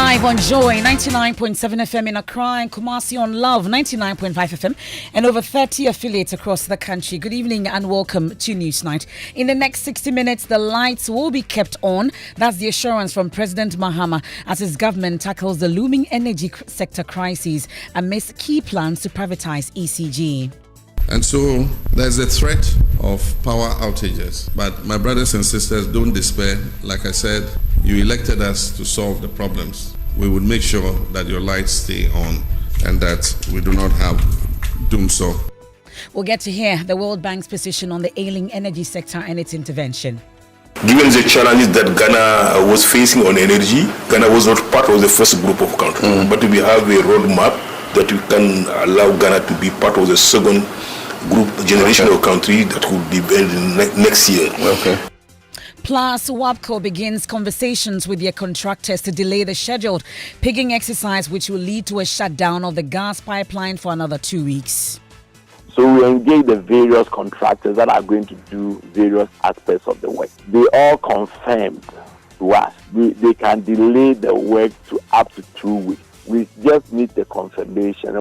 Live on Joy 99.7 FM in Accra and Kumasi on Love 99.5 FM and over 30 affiliates across the country. Good evening and welcome to Newsnight. In the next 60 minutes, the lights will be kept on. That's the assurance from President Mahama as his government tackles the looming energy sector crisis amidst key plans to privatize ECG. And so there's a threat of power outages. But my brothers and sisters, don't despair. Like I said, you elected us to solve the problems. We would make sure that your lights stay on and that we do not have doomsday. We'll get to hear the World Bank's position on the ailing energy sector and its intervention. Given the challenges that Ghana was facing on energy, Ghana was not part of the first group of countries. But we have a roadmap that we can allow Ghana to be part of the second group generation of country that will be built next year. Okay. Plus, WAPCO begins conversations with their contractors to delay the scheduled pigging exercise, which will lead to a shutdown of the gas pipeline for another 2 weeks. So we engage the various contractors that are going to do various aspects of the work. They all confirmed to us they can delay the work to up to 2 weeks. We just need the confirmation.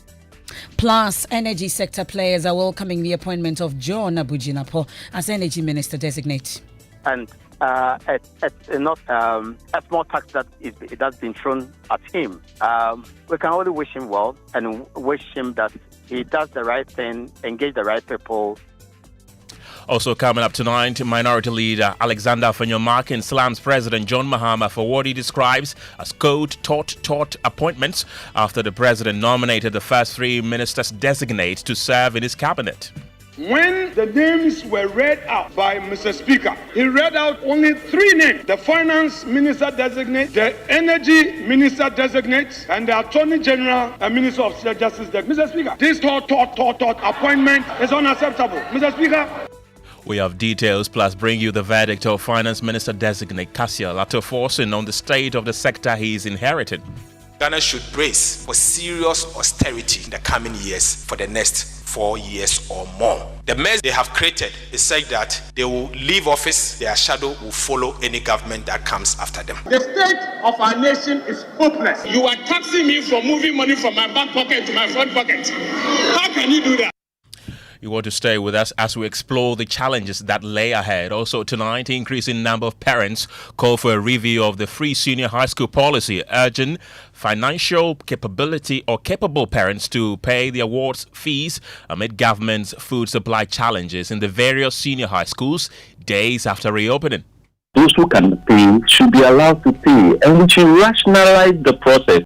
Plus, energy sector players are welcoming the appointment of John Abujinapo as Energy Minister designate. And it's not a small tax that that's been thrown at him. We can only wish him well and wish him that he does the right thing, engage the right people. Also coming up tonight, Minority Leader Alexander Afenyo-Markin slams President John Mahama for what he describes as code taught appointments after the president nominated the first three ministers designate to serve in his cabinet. When the names were read out by Mr. Speaker, he read out only three names: the Finance Minister designate, the Energy Minister designate, and the Attorney General and Minister of Justice designate. Mr. Speaker, this taught appointment is unacceptable. Mr. Speaker. We have details plus bring you the verdict of Finance Minister designate Cassia Lato-Forson on the state of the sector he is inherited. Ghana should brace for serious austerity in the coming years for the next 4 years or more. The mess they have created is such that they will leave office, their shadow will follow any government that comes after them. The state of our nation is hopeless. You are taxing me for moving money from my back pocket to my front pocket. How can you do that? You want to stay with us as we explore the challenges that lay ahead. Also tonight, increasing number of parents call for a review of the free senior high school policy, urging financial capability or capable parents to pay the awards fees amid government's food supply challenges in the various senior high schools days after reopening. Those who can pay should be allowed to pay, and we should rationalize the process.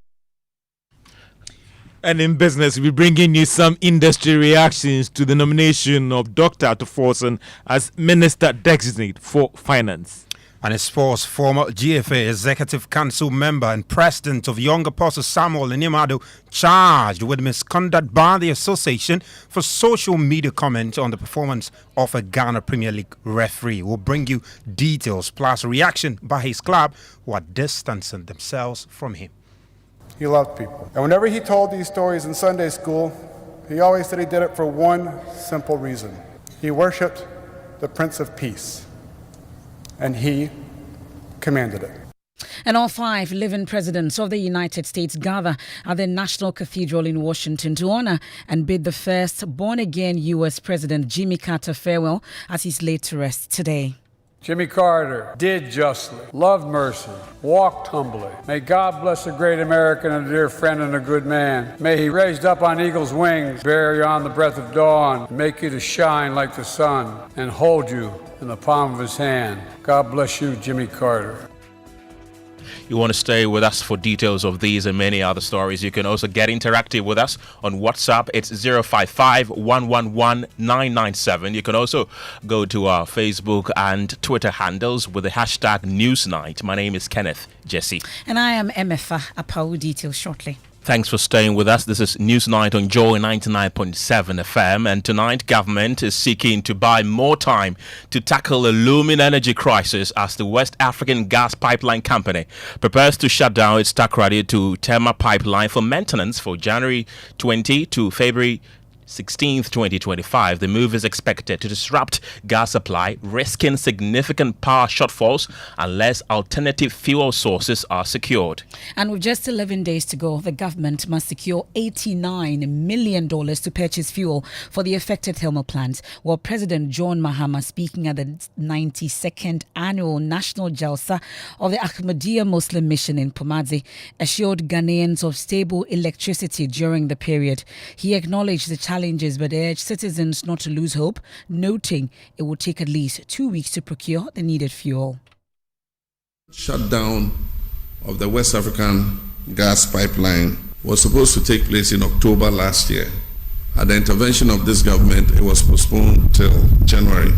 And in business, we're bringing you some industry reactions to the nomination of Dr. Lato-Forson as Minister Designate for Finance. And in sports, former GFA Executive Council member and President of Young Apostle Samuel Inimado charged with misconduct by the Association for social media comment on the performance of a Ghana Premier League referee. We'll bring you details plus reaction by his club who are distancing themselves from him. He loved people. And whenever he told these stories in Sunday school, he always said he did it for one simple reason. He worshiped the Prince of Peace, and he commanded it. And all 5 living presidents of the United States gather at the National Cathedral in Washington to honor and bid the first born-again U.S. President Jimmy Carter farewell as he's laid to rest today. Jimmy Carter did justly, loved mercy, walked humbly. May God bless a great American and a dear friend and a good man. May he raised up on eagle's wings, bear you on the breath of dawn, make you to shine like the sun, and hold you in the palm of his hand. God bless you, Jimmy Carter. You want to stay with us for details of these and many other stories. You can also get interactive with us on WhatsApp. It's 055-111-997. You can also go to our Facebook and Twitter handles with the hashtag Newsnight. My name is Kenneth Jesse. And I am Emefa Apau. Details shortly. Thanks for staying with us. This is Newsnight on Joy 99.7 FM. And tonight, government is seeking to buy more time to tackle the looming energy crisis as the West African Gas Pipeline Company prepares to shut down its Takoradi to Tema pipeline for maintenance for January 20 to February 16th, 2025. The move is expected to disrupt gas supply, risking significant power shortfalls unless alternative fuel sources are secured. And with just 11 days to go, the government must secure $89 million to purchase fuel for the affected thermal plants, while President John Mahama, speaking at the 92nd Annual National Jalsa of the Ahmadiyya Muslim Mission in Pomadzi, assured Ghanaians of stable electricity during the period. He acknowledged the challenges but urged citizens not to lose hope, noting it will take at least 2 weeks to procure the needed fuel. Shutdown of the West African gas pipeline was supposed to take place in October last year. At the intervention of this government, it was postponed till January.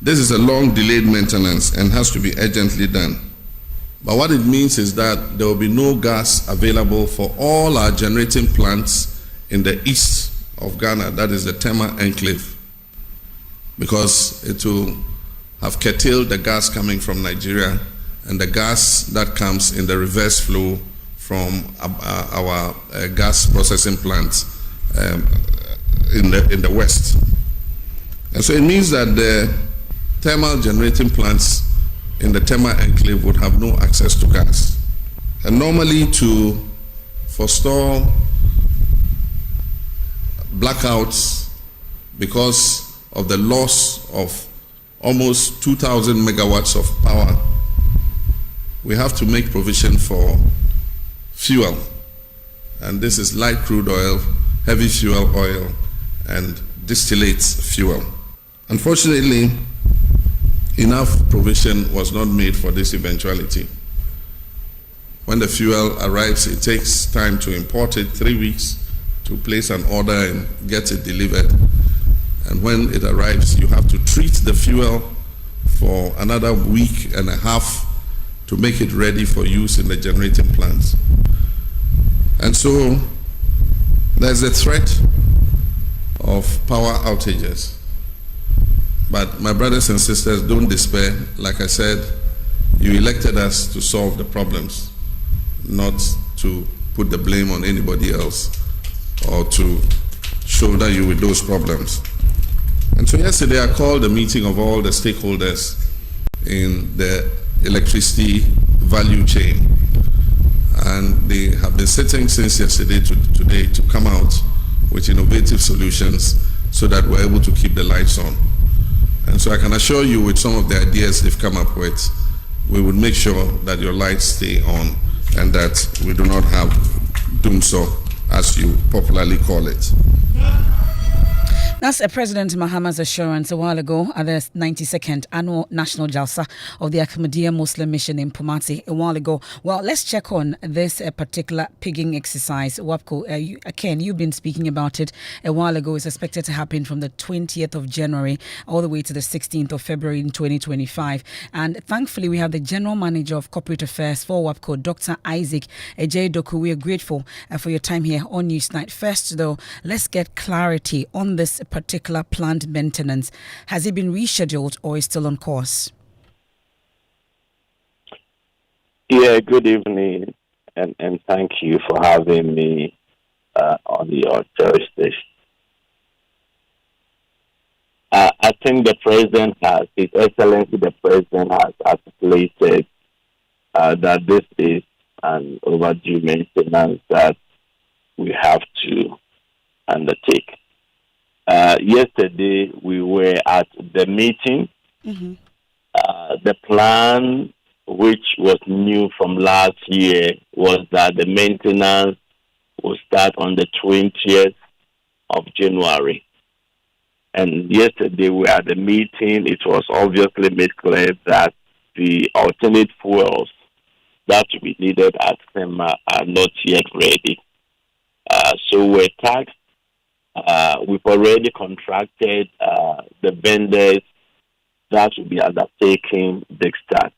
This is a long delayed maintenance and has to be urgently done. But what it means is that there will be no gas available for all our generating plants in the east of Ghana, that is the Tema Enclave, because it will have curtailed the gas coming from Nigeria and the gas that comes in the reverse flow from our gas processing plants in the west. And so it means that the thermal generating plants in the Tema Enclave would have no access to gas. And normally, to forestall blackouts because of the loss of almost 2,000 megawatts of power, we have to make provision for fuel. And this is light crude oil, heavy fuel oil, and distillate fuel. Unfortunately, enough provision was not made for this eventuality. When the fuel arrives, it takes time to import it, 3 weeks to place an order and get it delivered. And when it arrives, you have to treat the fuel for another week and a half to make it ready for use in the generating plants. And so there's a threat of power outages. But my brothers and sisters, don't despair. Like I said, you elected us to solve the problems, not to put the blame on anybody else or to shoulder you with those problems. And so yesterday I called a meeting of all the stakeholders in the electricity value chain. And they have been sitting since yesterday to today to come out with innovative solutions so that we're able to keep the lights on. And so I can assure you, with some of the ideas they've come up with, we will make sure that your lights stay on and that we do not have doomsday, as you popularly call it. That's President Mahama's assurance a while ago at the 92nd Annual National Jalsa of the Ahmadiyya Muslim Mission in Pumati a while ago. Well, let's check on this particular pigging exercise. Wapko, Ken, you've been speaking about it a while ago. It's expected to happen from the 20th of January all the way to the 16th of February in 2025. And thankfully, we have the General Manager of Corporate Affairs for Wapko, Dr. Isaac Ejedoku. We are grateful for your time here on Newsnight. First, though, let's get clarity on this particular plant maintenance. Has it been rescheduled or is still on course? Yeah, good evening, and thank you for having me on your Thursday. I think the President has, His Excellency the President has articulated that this is an overdue maintenance that we have to undertake. Yesterday, we were at the meeting. Mm-hmm. The plan, which was new from last year, was that the maintenance will start on the 20th of January. And yesterday, we were at the meeting. It was obviously made clear that the alternate fuels that will be needed at SEMA are not yet ready. So we're tasked. We've already contracted the vendors that will be undertaking the start.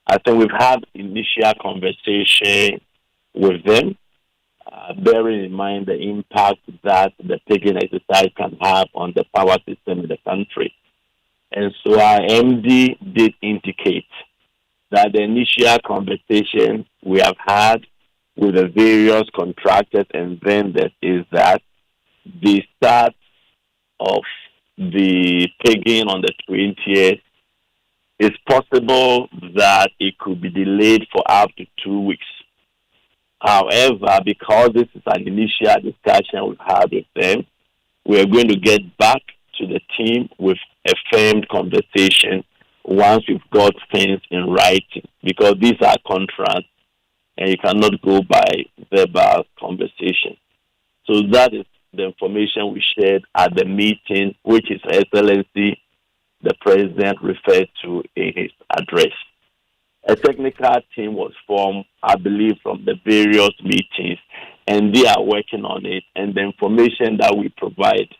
I think we've had initial conversation with them, bearing in mind the impact that the pigging exercise can have on the power system in the country. And so our MD did indicate that the initial conversation we have had with the various contractors and vendors is that the start of the pegging on the 20th, it's possible that it could be delayed for up to 2 weeks. However, because this is an initial discussion we've had with them, we are going to get back to the team with a firm conversation once we've got things in writing, because these are contracts and you cannot go by verbal conversation. So that is the information we shared at the meeting, which His Excellency the President referred to in his address. A technical team was formed, I believe, from the various meetings, and they are working on it. And the information that we provide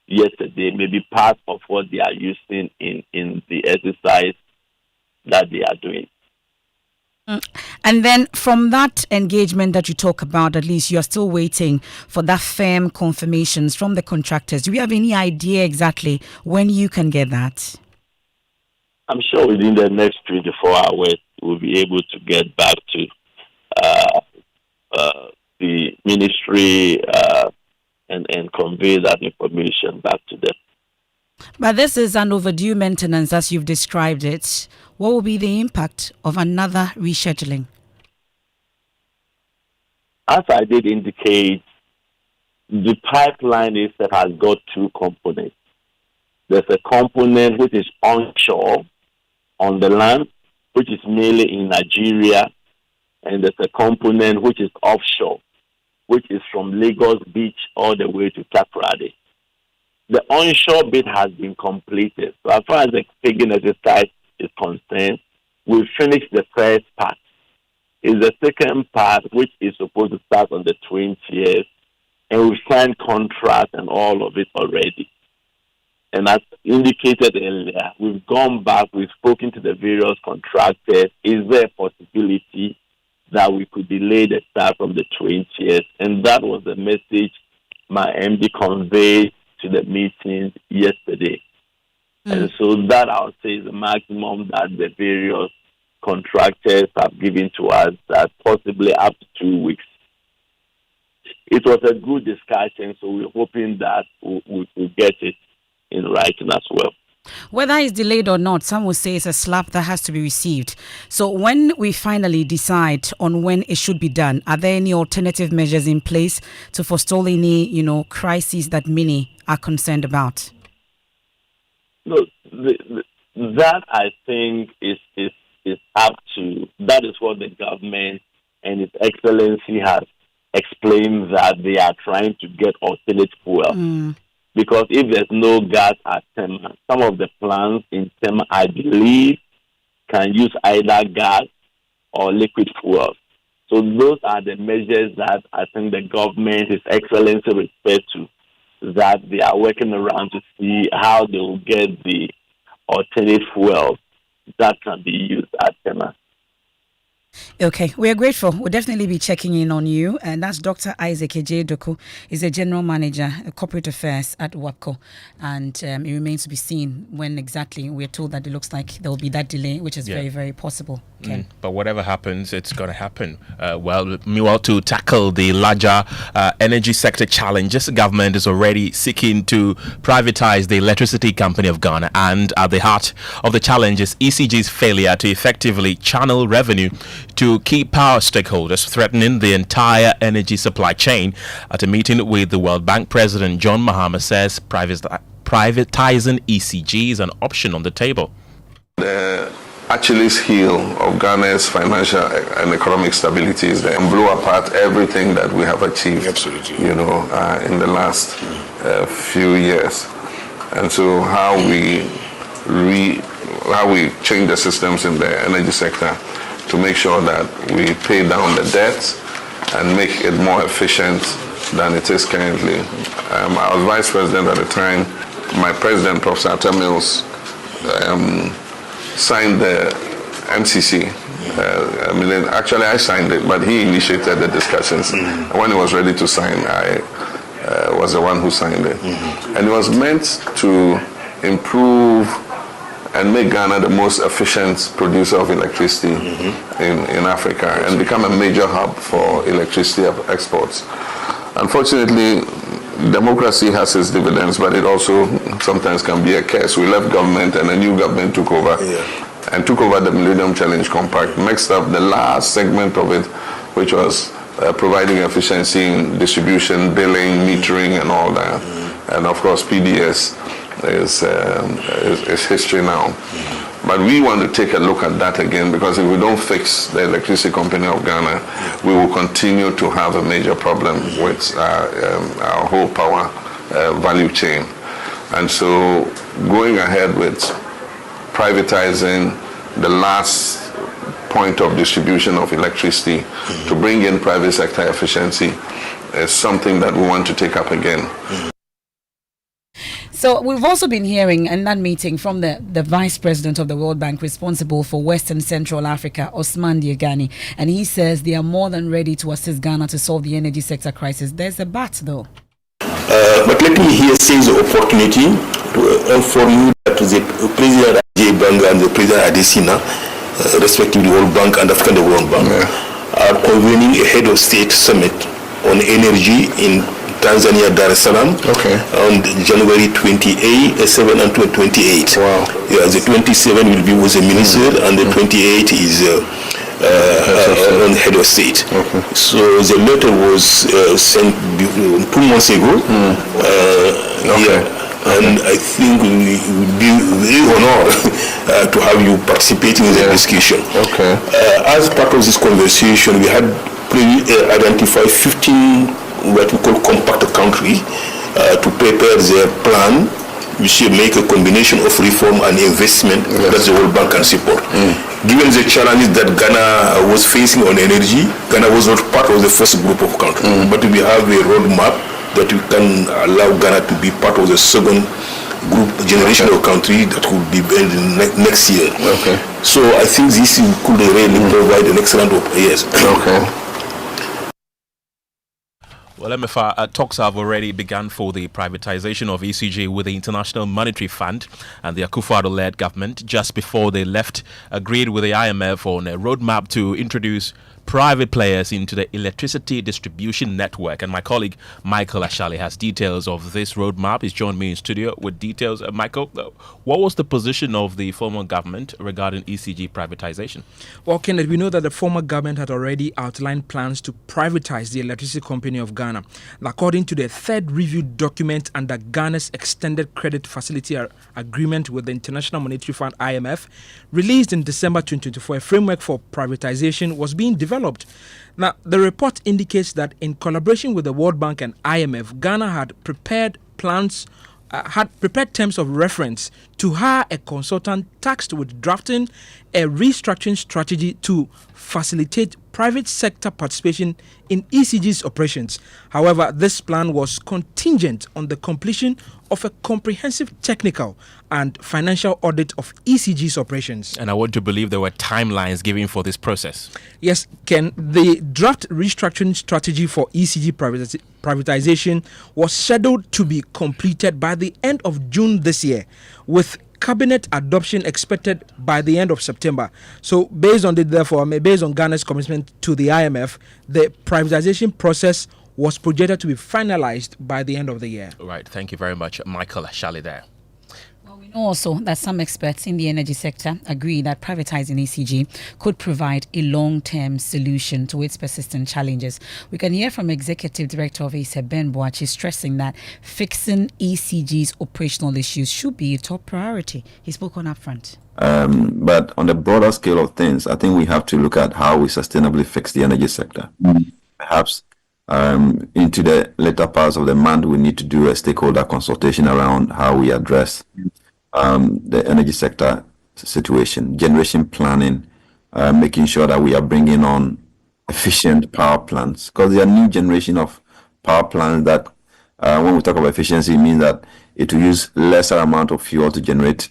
yesterday may be part of what they are using in the exercise that they are doing. And then from that engagement that you talk about, at least you're still waiting for that firm confirmations from the contractors. Do we have any idea exactly when you can get that? I'm sure within the next 24 hours, we'll be able to get back to the ministry and convey that information back to them. But this is an overdue maintenance, as you've described it. What will be the impact of another rescheduling? As I did indicate, the pipeline has got two components. There's a component which is onshore on the land, which is mainly in Nigeria, and there's a component which is offshore, which is from Lagos Beach all the way to Takoradi. The onshore bit has been completed. So as far as the pegging exercise is concerned, we finished the first part. It's the second part, which is supposed to start on the 20th, and we've signed contracts and all of it already. And as indicated earlier, we've gone back, we've spoken to the various contractors. Is there a possibility that we could delay the start from the 20th? And that was the message my MD conveyed to the meeting yesterday. And so that, I would say, is the maximum that the various contractors have given to us, that possibly up to 2 weeks. It was a good discussion, so we're hoping that we will get it in writing as well. Whether it's delayed or not, some will say it's a slap that has to be received. So when we finally decide on when it should be done, are there any alternative measures in place to forestall any, crises that many are concerned about? No, that I think is up to, that is what the government and His Excellency has explained, that they are trying to get alternate fuel. Because if there's no gas at Tema, some of the plants in Tema, I believe, can use either gas or liquid fuel. So those are the measures that I think the government, His Excellency, refers to, that they are working around to see how they will get the alternate fuel that can be used at Tema. Okay, we are grateful. We'll definitely be checking in on you. And that's Dr. Isaac Ejedoku. He's a General Manager of Corporate Affairs at WAPCO. And it remains to be seen when exactly we're told that it looks like there will be that delay, which is very, very possible. But whatever happens, it's going to happen. Meanwhile, to tackle the larger energy sector challenges, the government is already seeking to privatize the electricity company of Ghana. And at the heart of the challenge is ECG's failure to effectively channel revenue to key power stakeholders, threatening the entire energy supply chain. At a meeting with the World Bank President, John Mahama says privatizing ECG is an option on the table. The Achilles heel of Ghana's financial and economic stability is there, and blew apart everything that we have achieved, in the last few years. And so how we change the systems in the energy sector to make sure that we pay down the debt and make it more efficient than it is currently. I was vice president at the time. My president, Professor Mills, signed the MCC. Actually I signed it, but he initiated the discussions. When he was ready to sign, I was the one who signed it. And it was meant to improve and make Ghana the most efficient producer of electricity in Africa and become a major hub for electricity exports. Unfortunately, democracy has its dividends, but it also sometimes can be a curse. We left government and a new government took over and took over the Millennium Challenge Compact, mixed up the last segment of it, which was providing efficiency in distribution, billing, metering, and all that. And of course, PDS is history now. But we want to take a look at that again, because if we don't fix the Electricity Company of Ghana, we will continue to have a major problem with our whole power value chain. And so going ahead with privatizing the last point of distribution of electricity to bring in private sector efficiency is something that we want to take up again. So we've also been hearing in that meeting from the Vice President of the World Bank responsible for Western Central Africa, Osman Diagani, and he says they are more than ready to assist Ghana to solve the energy sector crisis. There's a but though. But let me here seize the opportunity to inform you that the President J. Banga and the President Adesina, respectively World Bank and African Development Bank, are convening a head of state summit on energy in Tanzania, Dar es Salaam, on January 7 and 28. Wow. Yeah, the 27 will be with the minister, and the 28 is on head of state. So the letter was sent 2 months ago. And I think we would be very honored to have you participating in the discussion. As part of this conversation, we had identified 15 what we call compact country to prepare their plan, which will make a combination of reform and investment that the World Bank can support. Given the challenges that Ghana was facing on energy, Ghana was not part of the first group of countries, but we have a roadmap that we can allow Ghana to be part of the second group generation of countries that will be built next year. So I think this could really provide an excellent years. Well, MFR, talks have already begun for the privatization of ECG with the International Monetary Fund, and the Akufo-Addo-led government, just before they left, agreed with the IMF on a roadmap to introduce private players into the electricity distribution network. And my colleague Michael Ashali has details of this roadmap. He's joined me in studio with details. Michael, what was the position of the former government regarding ECG privatization? Well, Kenneth, we know that the former government had already outlined plans to privatize the Electricity Company of Ghana. According to the third review document under Ghana's Extended Credit Facility Agreement with the International Monetary Fund, IMF, released in December 2024, a framework for privatization was being developed. Now, the report indicates that in collaboration with the World Bank and IMF, Ghana had prepared terms of reference to hire a consultant tasked with drafting a restructuring strategy to facilitate private sector participation in ECG's operations. However, this plan was contingent on the completion of a comprehensive technical and financial audit of ECG's operations. And I want to believe there were timelines given for this process. Yes, Ken, the draft restructuring strategy for ECG privatization was scheduled to be completed by the end of June this year, with cabinet adoption expected by the end of September. So based on Ghana's commitment to the IMF, the privatization process was projected to be finalized by the end of the year. Right. Thank you very much, Michael Ashali there. We know also that some experts in the energy sector agree that privatizing ECG could provide a long-term solution to its persistent challenges. We can hear from Executive Director of ACE, Ben Boachi, stressing that fixing ECG's operational issues should be a top priority. He spoke on upfront. But on the broader scale of things, I think we have to look at how we sustainably fix the energy sector. Perhaps into the later parts of the month, we need to do a stakeholder consultation around how we address the energy sector situation, generation planning, making sure that we are bringing on efficient power plants, because there are new generation of power plants that when we talk about efficiency, it means that it will use lesser amount of fuel to generate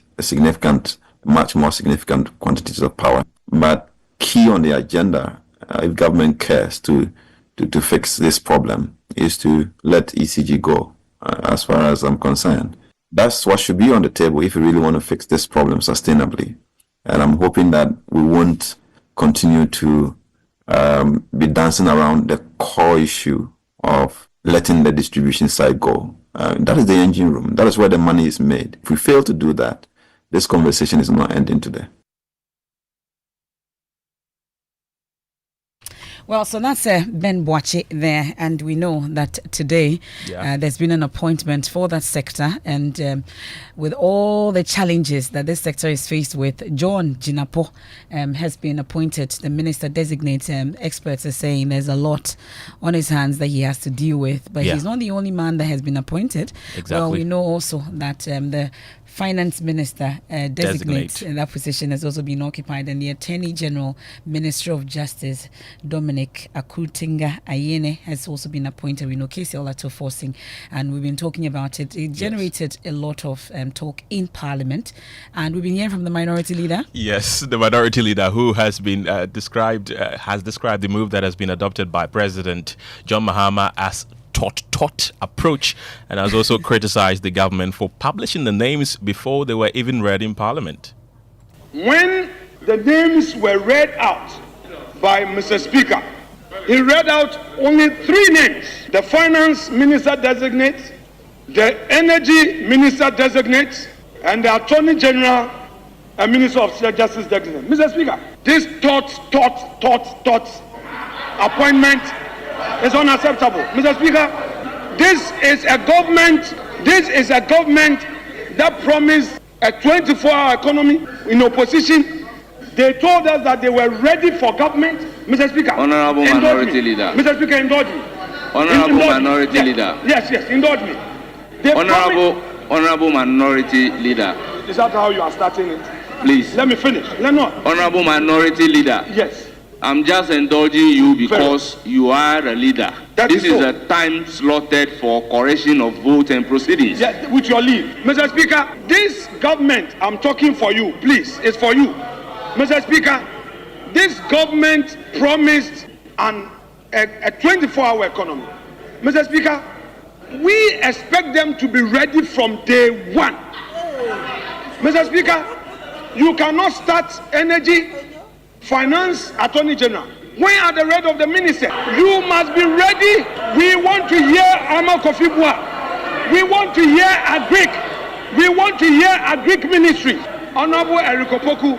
much more significant quantities of power. But key on the agenda, if government cares to fix this problem, is to let ECG go, as far as I'm concerned. That's what should be on the table if we really want to fix this problem sustainably. And I'm hoping that we won't continue to be dancing around the core issue of letting the distribution side go. That is the engine room. That is where the money is made. If we fail to do that, this conversation is not ending today. Well, so that's Ben Boache there, and we know that today there's been an appointment for that sector, and with all the challenges that this sector is faced with, John Jinapo has been appointed the minister designate. Experts are saying there's a lot on his hands that he has to deal with, but he's not the only man that has been appointed. Exactly. Well, we know also that the Finance Minister designate in that position has also been occupied, and the Attorney General, Ministry of Justice, Dominic Akutinga Ayene, has also been appointed. We know Casey Olato forcing, and we've been talking about it. It generated a lot of talk in Parliament, and we've been hearing from the Minority Leader. Yes, the Minority Leader, who has been described the move that has been adopted by President John Mahama as tot approach, and has also criticized the government for publishing the names before they were even read in Parliament. When the names were read out by Mr. Speaker, he read out only 3 names: the Finance Minister designate, the Energy Minister designate, and the Attorney General and Minister of Justice designate. Mr. Speaker, this tot appointment is unacceptable. Mr. Speaker, this is a government that promised a 24-hour economy in opposition. They told us that they were ready for government. Mr. Speaker, Honorable Minority Leader. Mr. Speaker, indulge me. Honorable Minority Leader. Yes, indulge me. Honorable Minority Leader. Is that how you are starting it? Please. Let me finish. Honorable Minority Leader. Yes. I'm just indulging you because you are a leader. This is a time slotted for correction of vote and proceedings. Yeah, with your leave. Mr. Speaker, this government, I'm talking for you, please, it's for you. Mr. Speaker, this government promised a 24-hour economy. Mr. Speaker, we expect them to be ready from day one. Mr. Speaker, you cannot start energy, finance, Attorney General. When are the red of the minister? You must be ready. We want to hear Ama Kofi Bua. We want to hear Agric. We want to hear Agric Ministry. Honorable Erikopoku.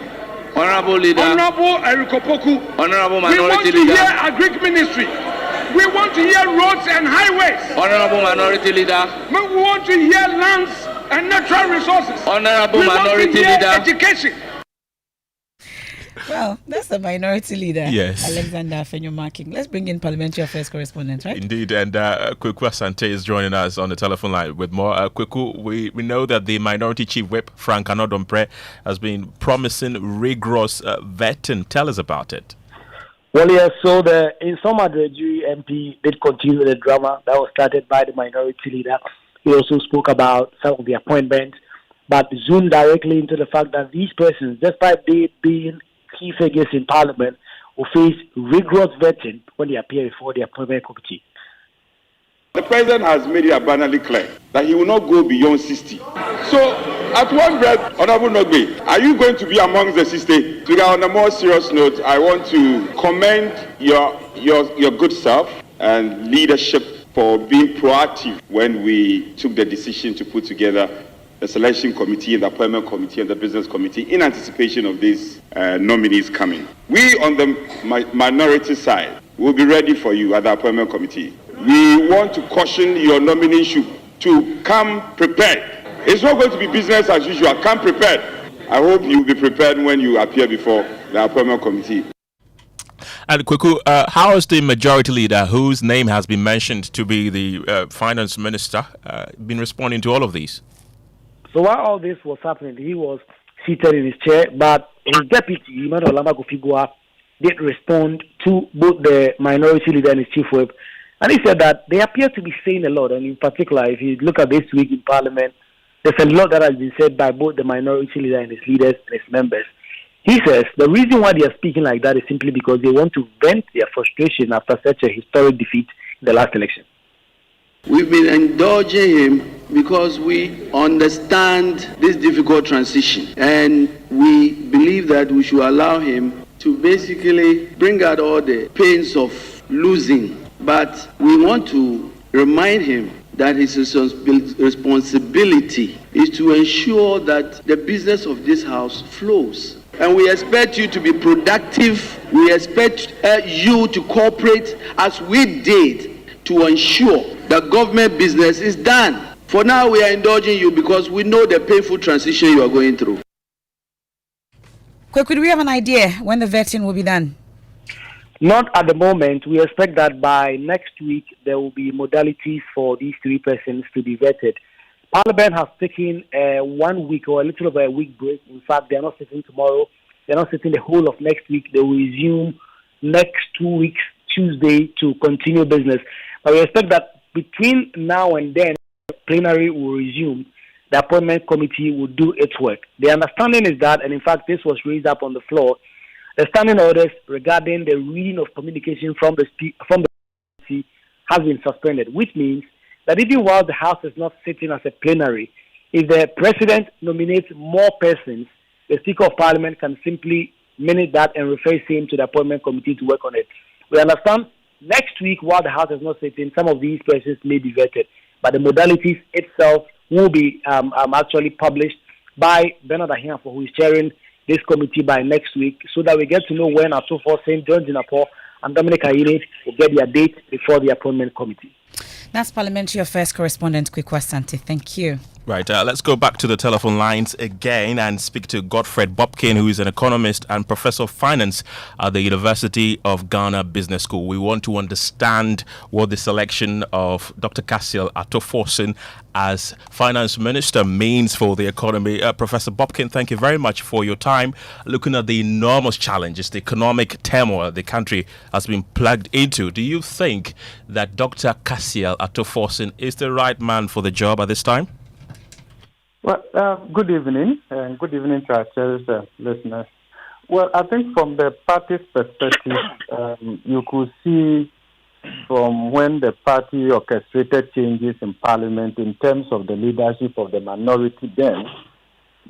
Honorable Leader. Honorable Erikopoku. Honorable Minority Leader. We want to hear Agric Ministry. We want to hear roads and highways. Honorable Minority Leader. We want to hear lands and natural resources. Honorable Minority Leader. Education. Well, that's the Minority Leader, yes, Alexander Afenyo-Markin. Let's bring in Parliamentary Affairs Correspondent, right? Indeed, and Kweku Asante is joining us on the telephone line with more. Kweku, we know that the Minority Chief Whip, Frank Anodompre, has been promising rigorous vetting. Tell us about it. Well, yes, so the Insoma Dredju MP did continue the drama that was started by the Minority Leader. He also spoke about some of the appointments, but zoomed directly into the fact that these persons, despite they being key figures in Parliament, will face rigorous vetting when they appear before the appointment committee. The President has made it abundantly clear that he will not go beyond 60. So, at one breath, Honorable Nogbe, are you going to be amongst the 60? So, on a more serious note, I want to commend your good self and leadership for being proactive when we took the decision to put together the selection committee and the appointment committee and the business committee in anticipation of these nominees coming. We on the minority side will be ready for you at the appointment committee. We want to caution your nominee to come prepared. It's not going to be business as usual. Come prepared. I hope you will be prepared when you appear before the appointment committee. And Kweku, how is the Majority Leader, whose name has been mentioned to be the Finance Minister, been responding to all of these? So while all this was happening, he was seated in his chair, but his deputy, Emmanuel Lamba Kofi-Boa, did respond to both the Minority Leader and his Chief Whip. And he said that they appear to be saying a lot. And in particular, if you look at this week in Parliament, there's a lot that has been said by both the Minority Leader and his leaders and his members. He says the reason why they are speaking like that is simply because they want to vent their frustration after such a historic defeat in the last election. We've been indulging him because we understand this difficult transition, and we believe that we should allow him to basically bring out all the pains of losing. But we want to remind him that his responsibility is to ensure that the business of this house flows. And we expect you to be productive. We expect you to cooperate as we did to ensure that government business is done. For now, we are indulging you because we know the painful transition you are going through. Could we have an idea when the vetting will be done? Not at the moment. We expect that by next week there will be modalities for these three persons to be vetted. Parliament has taken 1 week or a little over a week break. In fact, they are not sitting tomorrow. They are not sitting the whole of next week. They will resume next 2 weeks, Tuesday, to continue business. But we expect that between now and then, the plenary will resume. The appointment committee will do its work. The understanding is that, and in fact, this was raised up on the floor, the standing orders regarding the reading of communication from the committee has been suspended, which means that even while the House is not sitting as a plenary, if the President nominates more persons, the Speaker of Parliament can simply minute that and refer him to the appointment committee to work on it. We understand next week, while the House is not sitting, some of these persons may be vetted, but the modalities itself will be actually published by Bernard Ahiafo, who is chairing this committee, by next week, so that we get to know when Atufo, St. John Jinapor, and Dominic Ayine will get their date before the appointment committee. That's Parliamentary Affairs correspondent Kweku Asante. Thank you. Right, let's go back to the telephone lines again and speak to Godfred Bobkin, who is an economist and professor of finance at the University of Ghana Business School. We want to understand what the selection of Dr. Cassiel Atoforsen as finance minister means for the economy. Professor Bobkin, thank you very much for your time. Looking at the enormous challenges, the economic turmoil the country has been plugged into, do you think that Dr. Cassiel Atoforsen is the right man for the job at this time? Well, good evening, and good evening to our cherished listeners. Well, I think from the party's perspective, you could see from when the party orchestrated changes in Parliament in terms of the leadership of the minority then,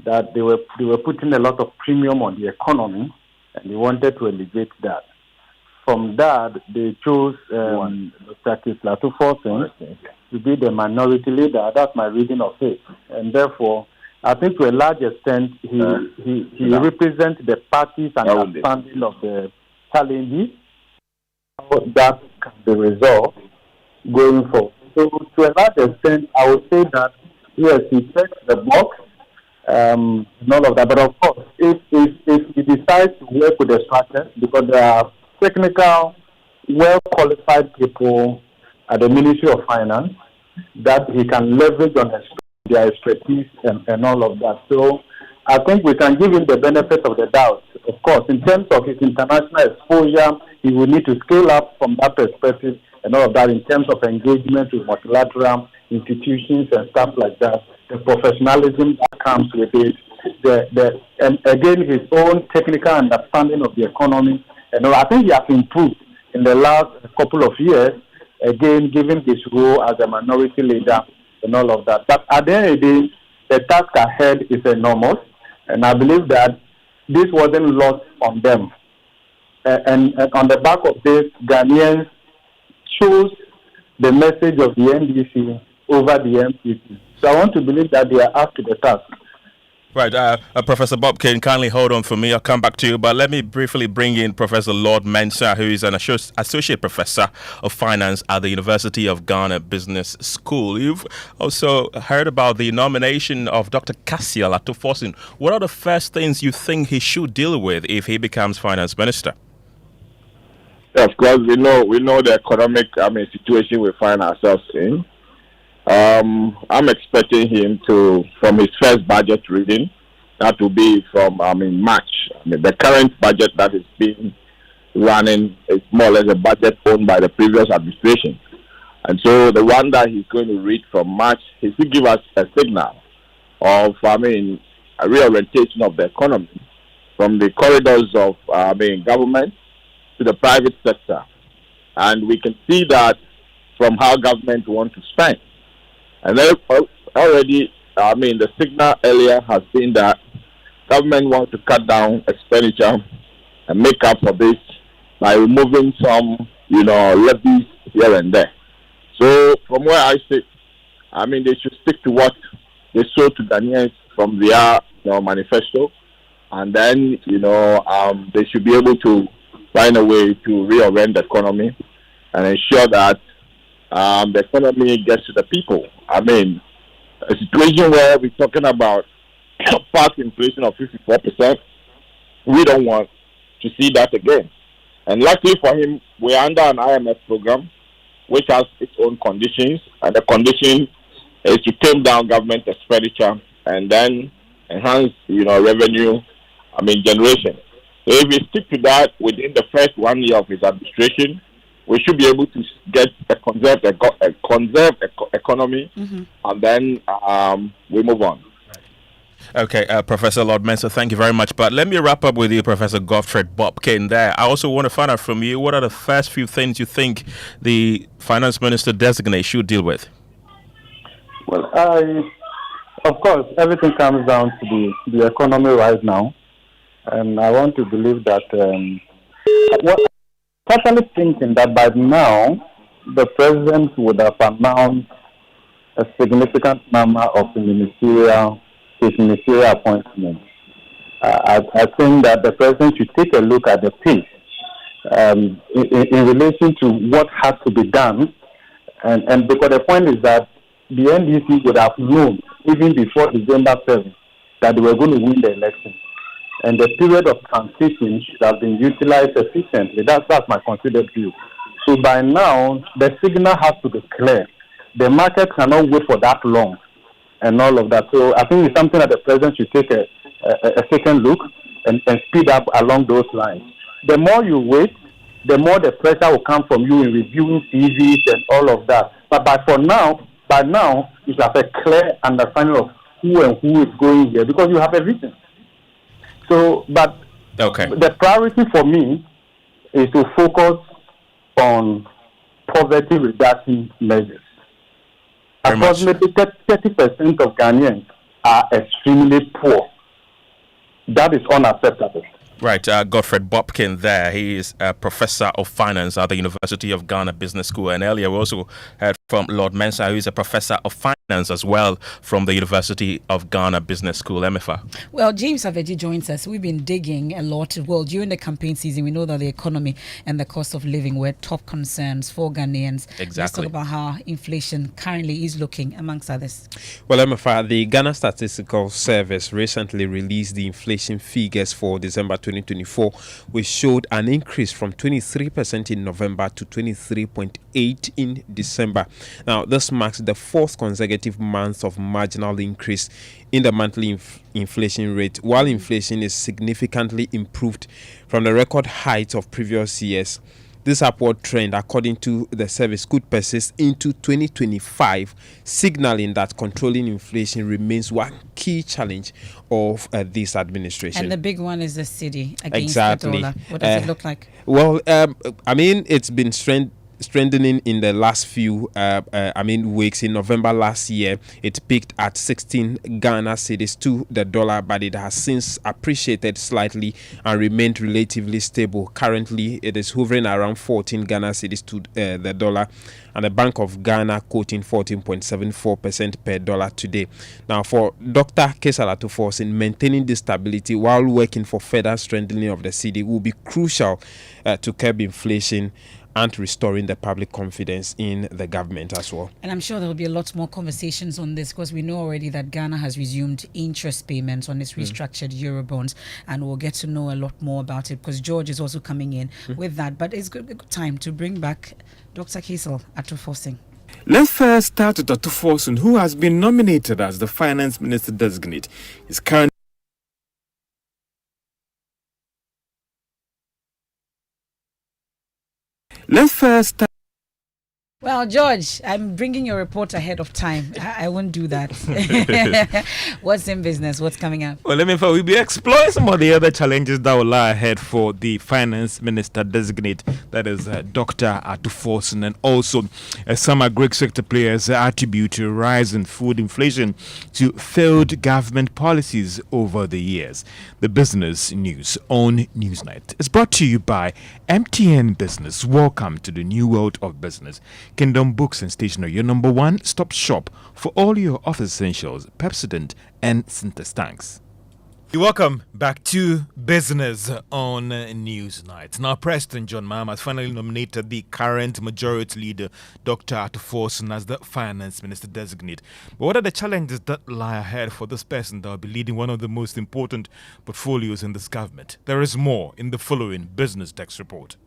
that they were putting a lot of premium on the economy, and they wanted to elevate that. From that, they chose Dr. Cassiel Atoforsen to be the minority leader. That's my reading of it. And therefore, I think to a large extent, he represents the party's understanding of the challenges, how that can be resolved going forward. So to a large extent, I would say that, yes, he checks the box and all of that. But of course, if he decides to work with the structures, because there are technical, well-qualified people at the Ministry of Finance that he can leverage on their expertise and all of that. So I think we can give him the benefit of the doubt. Of course, in terms of his international exposure, he will need to scale up from that perspective and all of that in terms of engagement with multilateral institutions and stuff like that, the professionalism that comes with it, and again, his own technical understanding of the economy. And I think he has improved in the last couple of years, again, given his role as a minority leader and all of that. But at the end of the day, the task ahead is enormous, and I believe that this wasn't lost on them. And on the back of this, Ghanaians chose the message of the NDC over the MPP. So I want to believe that they are up to the task. Right, Professor Bobkin, kindly hold on for me. I'll come back to you, but let me briefly bring in Professor Lord Mensah, who is an associate professor of finance at the University of Ghana Business School. You've also heard about the nomination of Dr. Cassiel Atoforsen. What are the first things you think he should deal with if he becomes finance minister? Of course, we know the economic situation we find ourselves in. I'm expecting him to, from his first budget reading, that will be from March. The current budget that is being running is more or less a budget owned by the previous administration. And so the one that he's going to read from March, he will give us a signal of, a reorientation of the economy from the corridors of, government to the private sector. And we can see that from how government wants to spend. And then already, the signal earlier has been that government wants to cut down expenditure and make up for this by removing some, levies here and there. So from where I sit, I mean, they should stick to what they sold to Ghanaians from their manifesto, and then they should be able to find a way to reorient the economy and ensure that the economy gets to the people. I mean, a situation where we're talking about past inflation of 54%, we don't want to see that again. And luckily for him, we're under an IMF program which has its own conditions, and the condition is to tame down government expenditure and then enhance, revenue, generation. So if we stick to that within the first 1 year of his administration, we should be able to get a conserved economy, and then we move on. Okay, Professor Lord Mensah, thank you very much. But let me wrap up with you, Professor Godfred Bobkin there. I also want to find out from you, what are the first few things you think the finance minister designate should deal with? Well, of course, everything comes down to the economy right now. And I want to believe that, totally thinking that by now, the president would have announced a significant number of ministerial appointments. I think that the president should take a look at the pace in relation to what has to be done. And because the point is that the NDC would have known, even before December 7th, that they were going to win the election. And the period of transition should have been utilized efficiently. That's my considered view. So by now, the signal has to be clear. The market cannot wait for that long and all of that. So I think it's something that the president should take a second look and speed up along those lines. The more you wait, the more the pressure will come from you in reviewing CVs and all of that. But by now, you should have a clear understanding of who is going here, because you have a vision. So, but the priority for me is to focus on poverty reduction measures. Approximately 30% of Ghanaians are extremely poor. That is unacceptable. Right, Godfred Bobkin there. He is a professor of finance at the University of Ghana Business School. And earlier we also heard from Lord Mensah, who is a professor of finance as well from the University of Ghana Business School. MFA. Well, James Aveji joins us. We've been digging a lot. Well, during the campaign season, we know that the economy and the cost of living were top concerns for Ghanaians. Exactly. Let's talk about how inflation currently is looking, amongst others. Well, MFA, the Ghana Statistical Service recently released the inflation figures for December 2024, which showed an increase from 23% in November to 23.8% in December. Now, this marks the fourth consecutive month of marginal increase in the monthly inflation rate, while inflation is significantly improved from the record heights of previous years. This upward trend, according to the service, could persist into 2025, signaling that controlling inflation remains one key challenge of this administration. And the big one is the cedi against the dollar. What does it look like? Well, it's been strengthening in the last few weeks. In November last year, it peaked at 16 Ghana cedis to the dollar, but it has since appreciated slightly and remained relatively stable. Currently, it is hovering around 14 Ghana cedis to the dollar, and the Bank of Ghana quoting 14.74% per dollar today. Now, for Dr. Kesala Tuforce, in maintaining this stability while working for further strengthening of the cedi will be crucial to curb inflation and restoring the public confidence in the government as well. And I'm sure there will be a lot more conversations on this, because we know already that Ghana has resumed interest payments on its restructured Eurobonds, and we'll get to know a lot more about it, because George is also coming in with that. But it's a good time to bring back Dr. Kesala Tuforce. Let's first start with Dr. Tuforce, who has been nominated as the finance minister designate. He's currently Let's first start. Well, George, I'm bringing your report ahead of time. I won't do that. What's in business? What's coming up? Well, we'll be exploring some of the other challenges that will lie ahead for the finance minister designate, that is Dr. Tuforce, and also some agri sector players attribute a rise in food inflation to failed government policies over the years. The business news on Newsnight is brought to you by MTN Business. Welcome to the new world of business. Kingdom Books and Stationery, your number one stop shop for all your office essentials, Pepsodent and Syntex tanks. You're welcome back to Business on Newsnight. Now, President John Mahama has finally nominated the current majority leader, Dr. Atuforson, as the finance minister designate. But what are the challenges that lie ahead for this person that will be leading one of the most important portfolios in this government? There is more in the following Business Desk report.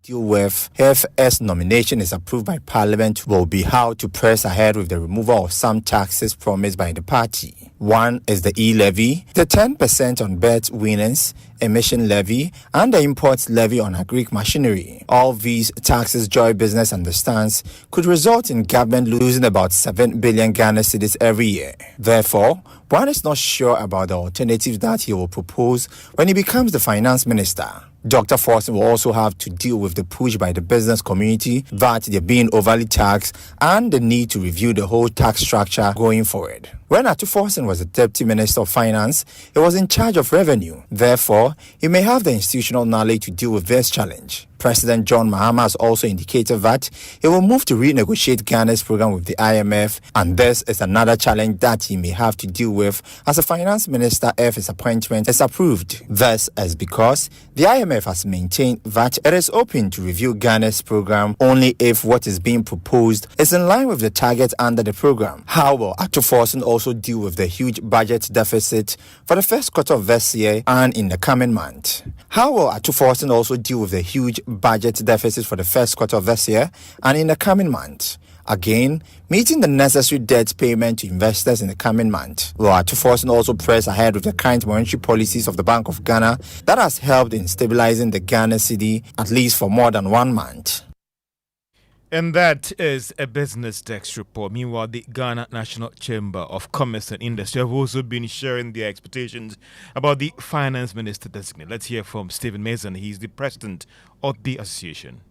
Deal with if his nomination is approved by Parliament will be how to press ahead with the removal of some taxes promised by the party. One is the e-levy, the 10% on bet winnings, emission levy, and the imports levy on agric machinery. All these taxes, Joy Business understands, could result in government losing about 7 billion Ghana cedis every year. Therefore, one is not sure about the alternatives that he will propose when he becomes the finance minister. Dr. Forson will also have to deal with the push by the business community that they're being overly taxed and the need to review the whole tax structure going forward. When Atuforson was the Deputy Minister of Finance, he was in charge of revenue. Therefore, he may have the institutional knowledge to deal with this challenge. President John Mahama has also indicated that he will move to renegotiate Ghana's program with the IMF, and this is another challenge that he may have to deal with as a finance minister if his appointment is approved. This is because the IMF has maintained that it is open to review Ghana's program only if what is being proposed is in line with the target under the program. How will Atuforson also deal with the huge budget deficit for the first quarter of this year and in the coming month? How will Atuforson also deal with the huge budget deficit for the first quarter of this year and in the coming month? Again, meeting the necessary debt payment to investors in the coming month. Will Atuforson also press ahead with the current monetary policies of the Bank of Ghana that has helped in stabilizing the Ghana cedi at least for more than 1 month? And that is a Business Desk report. Meanwhile, the Ghana National Chamber of Commerce and Industry have also been sharing their expectations about the finance minister designate. Let's hear from Stephen Mason. He's the president of the association.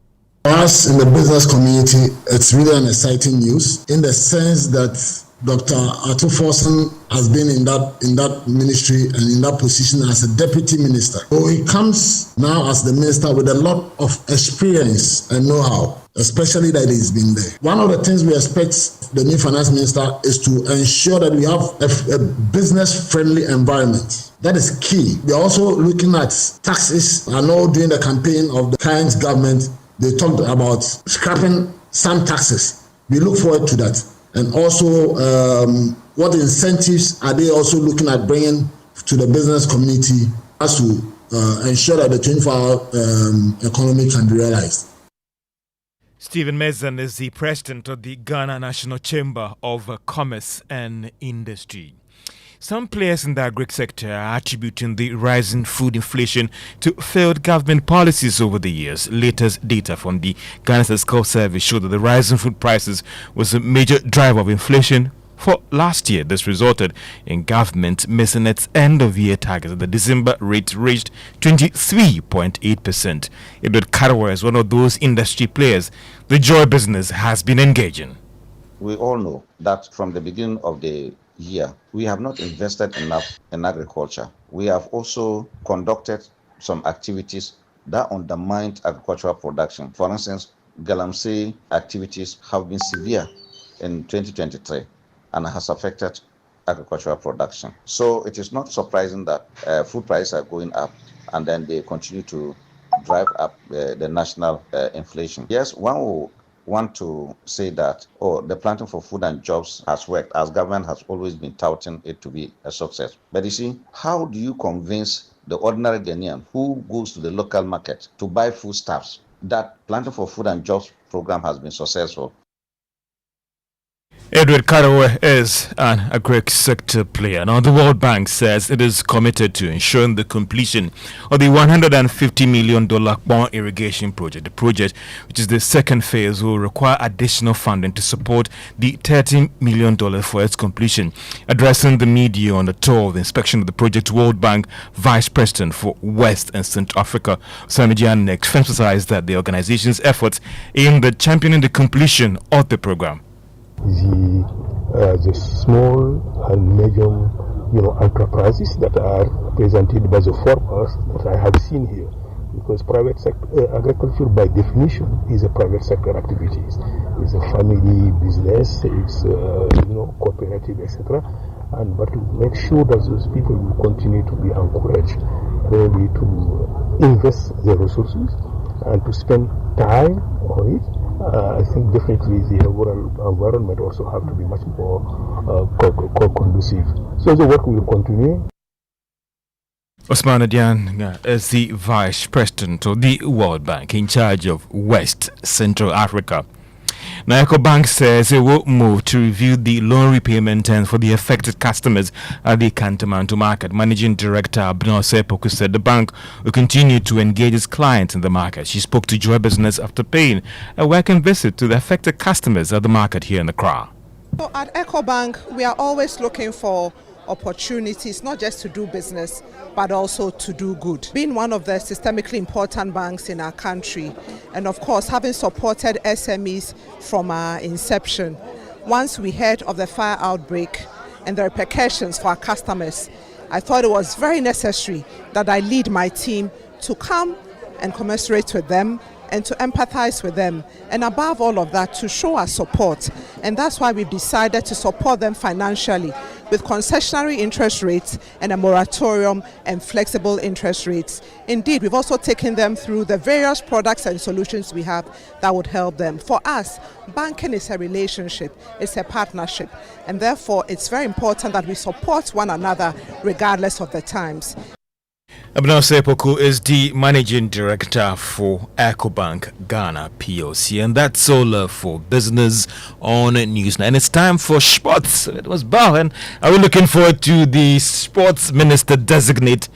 For us in the business community, it's really an exciting news in the sense that Dr. Atuforson has been in that ministry and in that position as a deputy minister. So he comes now as the minister with a lot of experience and know-how, especially that he's been there. One of the things we expect the new finance minister is to ensure that we have a business-friendly environment. That is key. We're also looking at taxes. I know during the campaign of the current government, they talked about scrapping some taxes. We look forward to that. And also, what incentives are they also looking at bringing to the business community as to ensure that the 24-hour economy can be realized? Stephen Mason is the president of the Ghana National Chamber of Commerce and Industry. Some players in the agri sector are attributing the rising food inflation to failed government policies over the years. Latest data from the Ghana Statistical Service showed that the rising food prices was a major driver of inflation for last year. This resulted in government missing its end-of-year target. The December rate reached 23.8%. Edward Karawa is one of those industry players the Joy Business has been engaging. We all know that from the beginning of the year, we have not invested enough in agriculture. We have also conducted some activities that undermined agricultural production. For instance, galamsey activities have been severe in 2023 and has affected agricultural production. So it is not surprising that food prices are going up and then they continue to drive up the national inflation. Yes, one will want to say that, the planting for food and jobs has worked, as government has always been touting it to be a success. But you see, how do you convince the ordinary Ghanaian who goes to the local market to buy foodstuffs that planting for food and jobs program has been successful? Edward Karawe is an agri sector player. Now, the World Bank says it is committed to ensuring the completion of the $150 million Bon irrigation project. The project, which is the second phase, will require additional funding to support the $30 million for its completion. Addressing the media on the tour of the inspection of the project, World Bank Vice President for West and Central Africa, Samiji Anek, emphasized that the organization's efforts aimed at championing the completion of the program. The small and medium, enterprises that are presented by the foremost that I have seen here. because private sector agriculture by definition is a private sector activity. It's a family business, it's cooperative, etc. But to make sure that those people will continue to be encouraged really to invest their resources and to spend time on it. I think definitely the overall environment also have to be much more conducive. So the work will continue. Osman Adian is the Vice President of the World Bank in charge of West Central Africa. Now, EcoBank says it will move to review the loan repayment terms for the affected customers at the Kantamanto market. Managing Director Abdul Sepoku said the bank will continue to engage its clients in the market. She spoke to Joy Business after paying a welcome visit to the affected customers at the market here in Accra. So at EcoBank, we are always looking for opportunities, not just to do business, but also to do good. Being one of the systemically important banks in our country, and of course having supported SMEs from our inception, once we heard of the fire outbreak and the repercussions for our customers, I thought it was very necessary that I lead my team to come and commiserate with them and to empathize with them, and above all of that, to show our support. And that's why we've decided to support them financially with concessionary interest rates and a moratorium and flexible interest rates. Indeed, we've also taken them through the various products and solutions we have that would help them. For us, banking is a relationship, it's a partnership, and therefore it's very important that we support one another regardless of the times. Abdul Sepoku is the Managing Director for EcoBank Ghana PLC, and that's all for business on News Now. And it's time for sports. It was Bowen. Are we looking forward to the Sports Minister Designate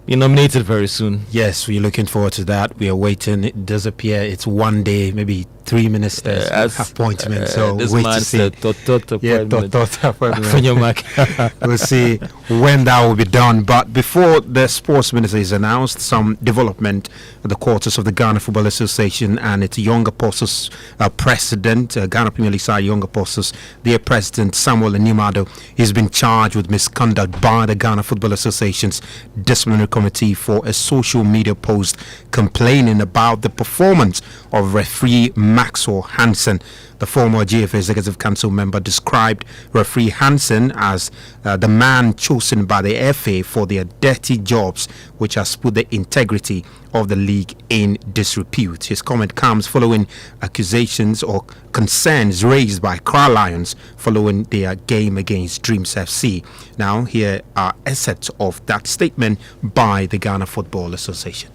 being nominated very soon? Yes, we're looking forward to that. We are waiting. It does appear it's one day, maybe 3 ministers appointment. So this wait man to see. said Afenyo-Markin. We'll see when that will be done. But before the sports minister is announced, some development at the quarters of the Ghana Football Association and its Young Apostles president, Ghana Premier League side Young Apostles, their president Samuel Animado, has been charged with misconduct by the Ghana Football Association's disciplinary committee for a social media post complaining about the performance of referee Maxwell Hansen. The former GFA Executive Council member described referee Hansen as the man chosen by the FA for their dirty jobs, which has put the integrity of the league in disrepute. His comment comes following accusations or concerns raised by Accra Lions following their game against Dreams FC. Now, here are excerpts of that statement by the Ghana Football Association.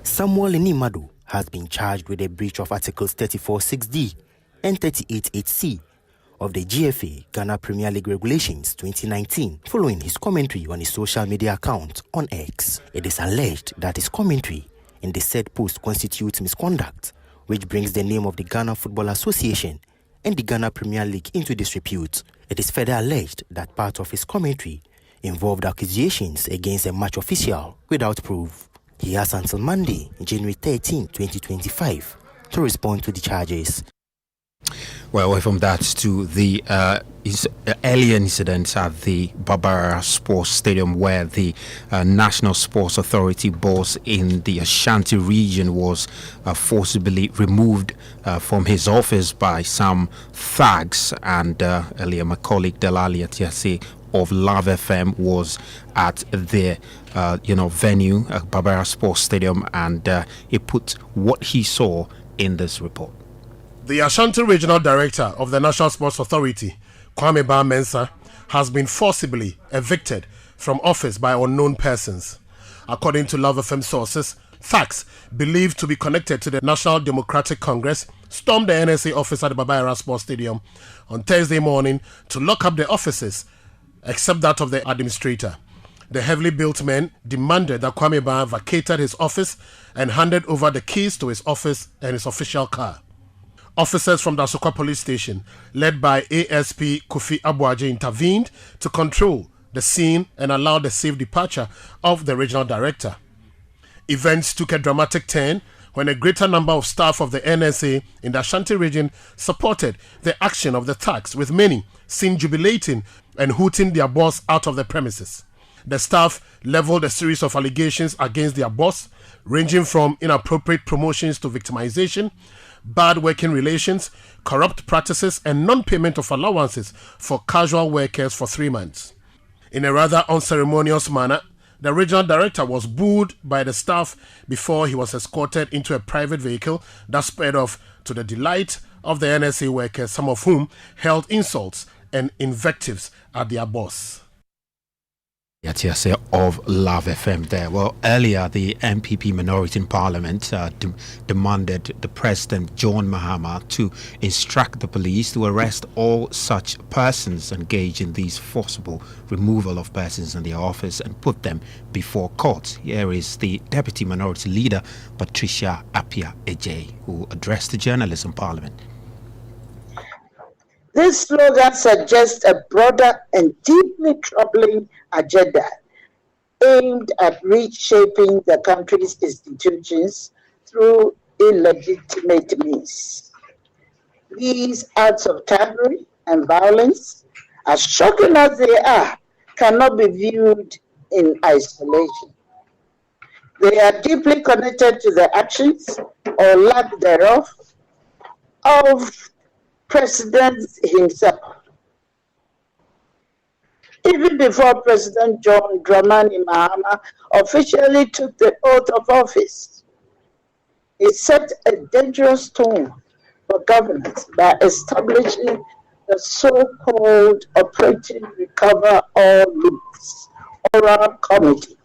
Samuel Animado has been charged with a breach of Articles 34.6d and 38.8c of the GFA Ghana Premier League Regulations 2019 following his commentary on his social media account on X. It is alleged that his commentary in the said post constitutes misconduct, which brings the name of the Ghana Football Association and the Ghana Premier League into disrepute. It is further alleged that part of his commentary involved accusations against a match official without proof. He has until Monday, January 13, 2025, to respond to the charges. Well, away from that to the earlier incidents at the Barbara Sports Stadium, where the National Sports Authority boss in the Ashanti region was forcibly removed from his office by some thugs, and earlier my colleague Delali Atiase of Love FM was at the venue, Barbara Sports Stadium, and he put what he saw in this report. The Ashanti Regional Director of the National Sports Authority, Kwame Ba Mensah, has been forcibly evicted from office by unknown persons. According to Love FM sources, thugs believed to be connected to the National Democratic Congress stormed the NSA office at the Barbara Sports Stadium on Thursday morning to lock up the offices, except that of the administrator. The heavily built men demanded that Kwame Ba vacated his office and handed over the keys to his office and his official car. Officers from the Asokwa police station, led by ASP Kofi Abuaje, intervened to control the scene and allow the safe departure of the regional director. Events took a dramatic turn when a greater number of staff of the NSA in the Ashanti region supported the action of the thugs, with many seen jubilating and hooting their boss out of the premises. The staff leveled a series of allegations against their boss, ranging from inappropriate promotions to victimization, bad working relations, corrupt practices, and non-payment of allowances for casual workers for 3 months. In a rather unceremonious manner, the regional director was booed by the staff before he was escorted into a private vehicle that sped off to the delight of the NSA workers, some of whom hurled insults and invectives at their boss. Yatiase of Love FM there. Well, earlier the MPP minority in Parliament demanded the President John Mahama to instruct the police to arrest all such persons engaged in these forcible removal of persons in their office and put them before court. Here is the Deputy Minority Leader, Patricia Appiah Ejay, who addressed the journalists in Parliament. This slogan suggests a broader and deeply troubling agenda aimed at reshaping the country's institutions through illegitimate means. These acts of tyranny and violence, as shocking as they are, cannot be viewed in isolation. They are deeply connected to the actions or lack thereof of President himself. Even before President John Dramani Mahama officially took the oath of office, he set a dangerous tone for governance by establishing the so-called Operating Recover All Leaks Oral Committee.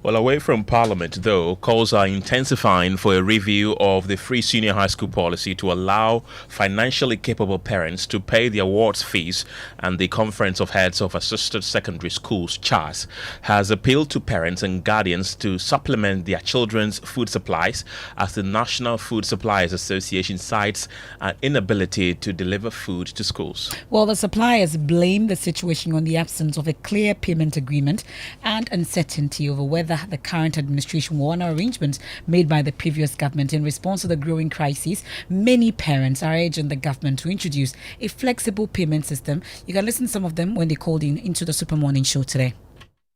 Well, away from Parliament, though, calls are intensifying for a review of the free senior high school policy to allow financially capable parents to pay their awards fees, and the Conference of Heads of Assisted Secondary Schools, CHAS, has appealed to parents and guardians to supplement their children's food supplies as the National Food Suppliers Association cites an inability to deliver food to schools. Well, the suppliers blame the situation on the absence of a clear payment agreement and uncertainty over whether the current administration will honor arrangements made by the previous government. In response to the growing crisis, many parents are urging the government to introduce a flexible payment system. You can listen to some of them when they called into the Super Morning Show today.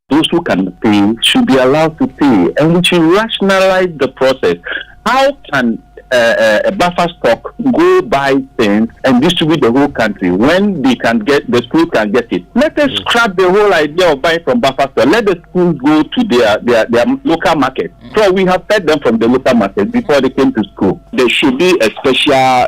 Those who can pay should be allowed to pay, and we should rationalize the process. How can a buffer stock go buy things and distribute the whole country when they can get, the school can get it? Let us scrap the whole idea of buying from buffer stock. Let the schools go to their local market. So we have fed them from the local market before they came to school. There should be a special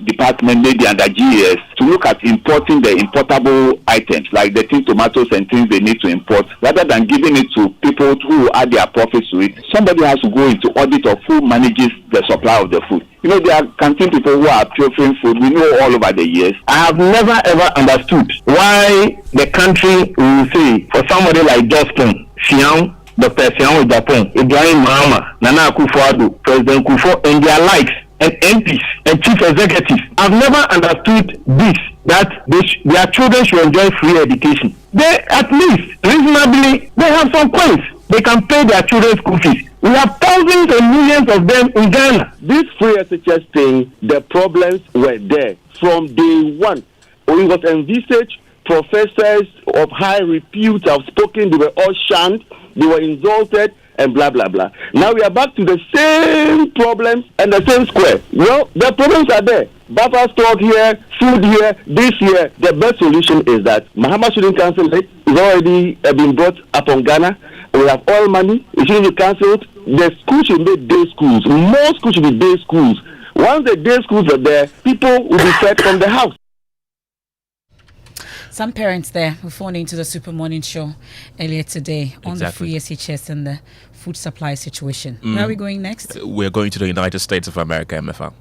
department maybe under GS to look at importing the importable items like the tin tomatoes and things they need to import, rather than giving it to people who add their profits to it. Somebody has to go into audit of who manages the supply of the food. You know, there are canteen people who are pilfering food. We know all over the years. I have never ever understood why the country will say for somebody like Justin Sian, Dr. Sian of Japan, Ibrahim Mahama, Nana Akufo-Addo, President Kufo, and their likes, and MPs and chief executives. I've never understood this, that their children should enjoy free education. They, at least, reasonably, they have some coins. They can pay their children's school fees. We have thousands and millions of them in Ghana. This free SHS thing, the problems were there from day one. When it was envisaged, professors of high repute have spoken, they were all shunned, they were insulted, and blah, blah, blah. Now we are back to the same problems and the same square. Well, the problems are there. Buffer stock here, food here, this here. The best solution is that Mahama shouldn't cancel it. It's already been brought upon Ghana. We have all money. It shouldn't be cancelled. The schools should be day schools. More schools should be day schools. Once the day schools are there, people will be fed from the house. Some parents there who phoned into the Super Morning Show earlier today on the free SHS and the food supply situation. Where are we going next? We're going to the United States of America, MFL.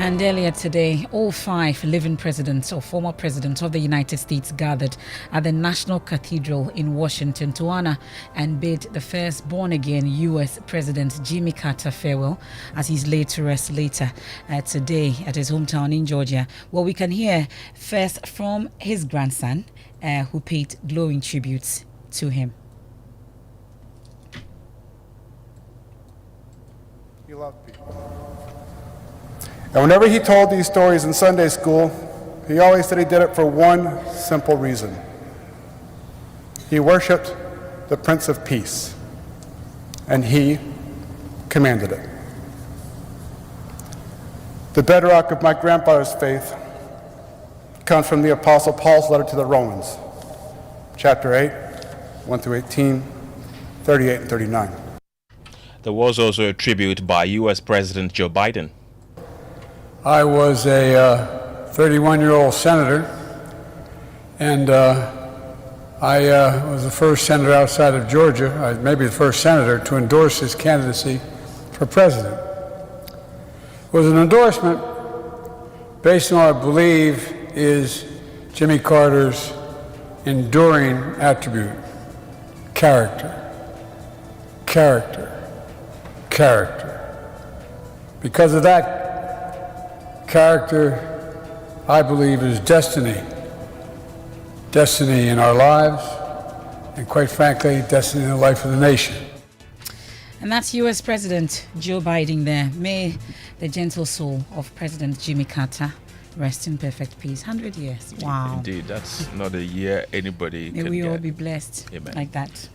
And earlier today, all 5 living presidents or former presidents of the United States gathered at the National Cathedral in Washington to honor and bid the first born-again U.S. President Jimmy Carter farewell as he's laid to rest later today at his hometown in Georgia. Well, we can hear first from his grandson who paid glowing tributes to him. He loved people. And whenever he told these stories in Sunday school, he always said he did it for one simple reason. He worshiped the Prince of Peace, and he commanded it. The bedrock of my grandfather's faith comes from the Apostle Paul's letter to the Romans, chapter 8, 1 through 18, 38 and 39. There was also a tribute by U.S. President Joe Biden. I was a 31-year-old senator, and I was the first senator outside of Georgia, maybe the first senator, to endorse his candidacy for president. It was an endorsement based on what I believe is Jimmy Carter's enduring attribute: character, character, character. Because of that character, I believe, is destiny. Destiny in our lives, and quite frankly, destiny in the life of the nation. And that's U.S. President Joe Biden there. May the gentle soul of President Jimmy Carter rest in perfect peace. 100 years. Wow. Indeed, that's not a year anybody May can we get. all be blessed. Amen. Like that.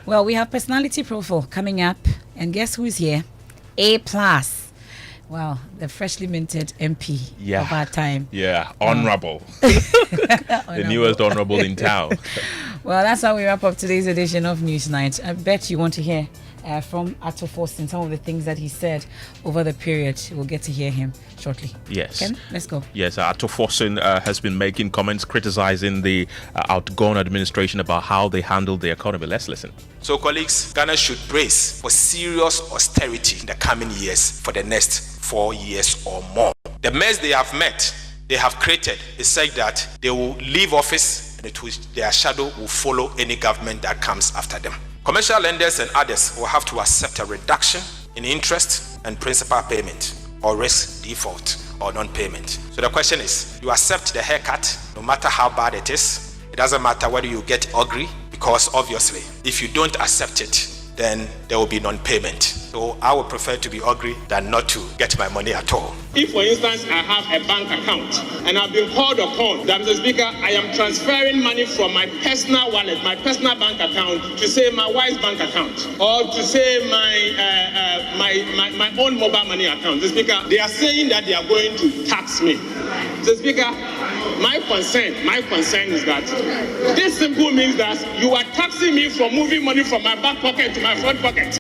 Well, we have personality profile coming up. And guess who's here? A+. Wow, the freshly minted MP of our time. Yeah, honorable. The newest honorable in town. Well, that's how we wrap up today's edition of Newsnight. I bet you want to hear from Ato Forson some of the things that he said over the period. We'll get to hear him shortly. Yes. Ken, let's go. Yes, Ato Forson has been making comments criticizing the outgone administration about how they handled the economy. Let's listen. So, colleagues, Ghana should brace for serious austerity in the coming years for the next 4 years or more. The mess they have met, they have created, is such that they will leave office and their shadow will follow any government that comes after them. Commercial lenders and others will have to accept a reduction in interest and principal payment, or risk default or non-payment. So the question is, you accept the haircut no matter how bad it is. It doesn't matter whether you get ugly, because obviously if you don't accept it, then there will be non-payment. So I would prefer to be ugly than not to get my money at all. If, for instance, I have a bank account and I've been called upon that, Mr. Speaker, I am transferring money from my personal wallet, my personal bank account, to say my wife's bank account, or to say my own mobile money account. Mr. Speaker, they are saying that they are going to tax me. Mr. Speaker, my concern is that this simply means that you are taxing me for moving money from my back pocket to my front pocket.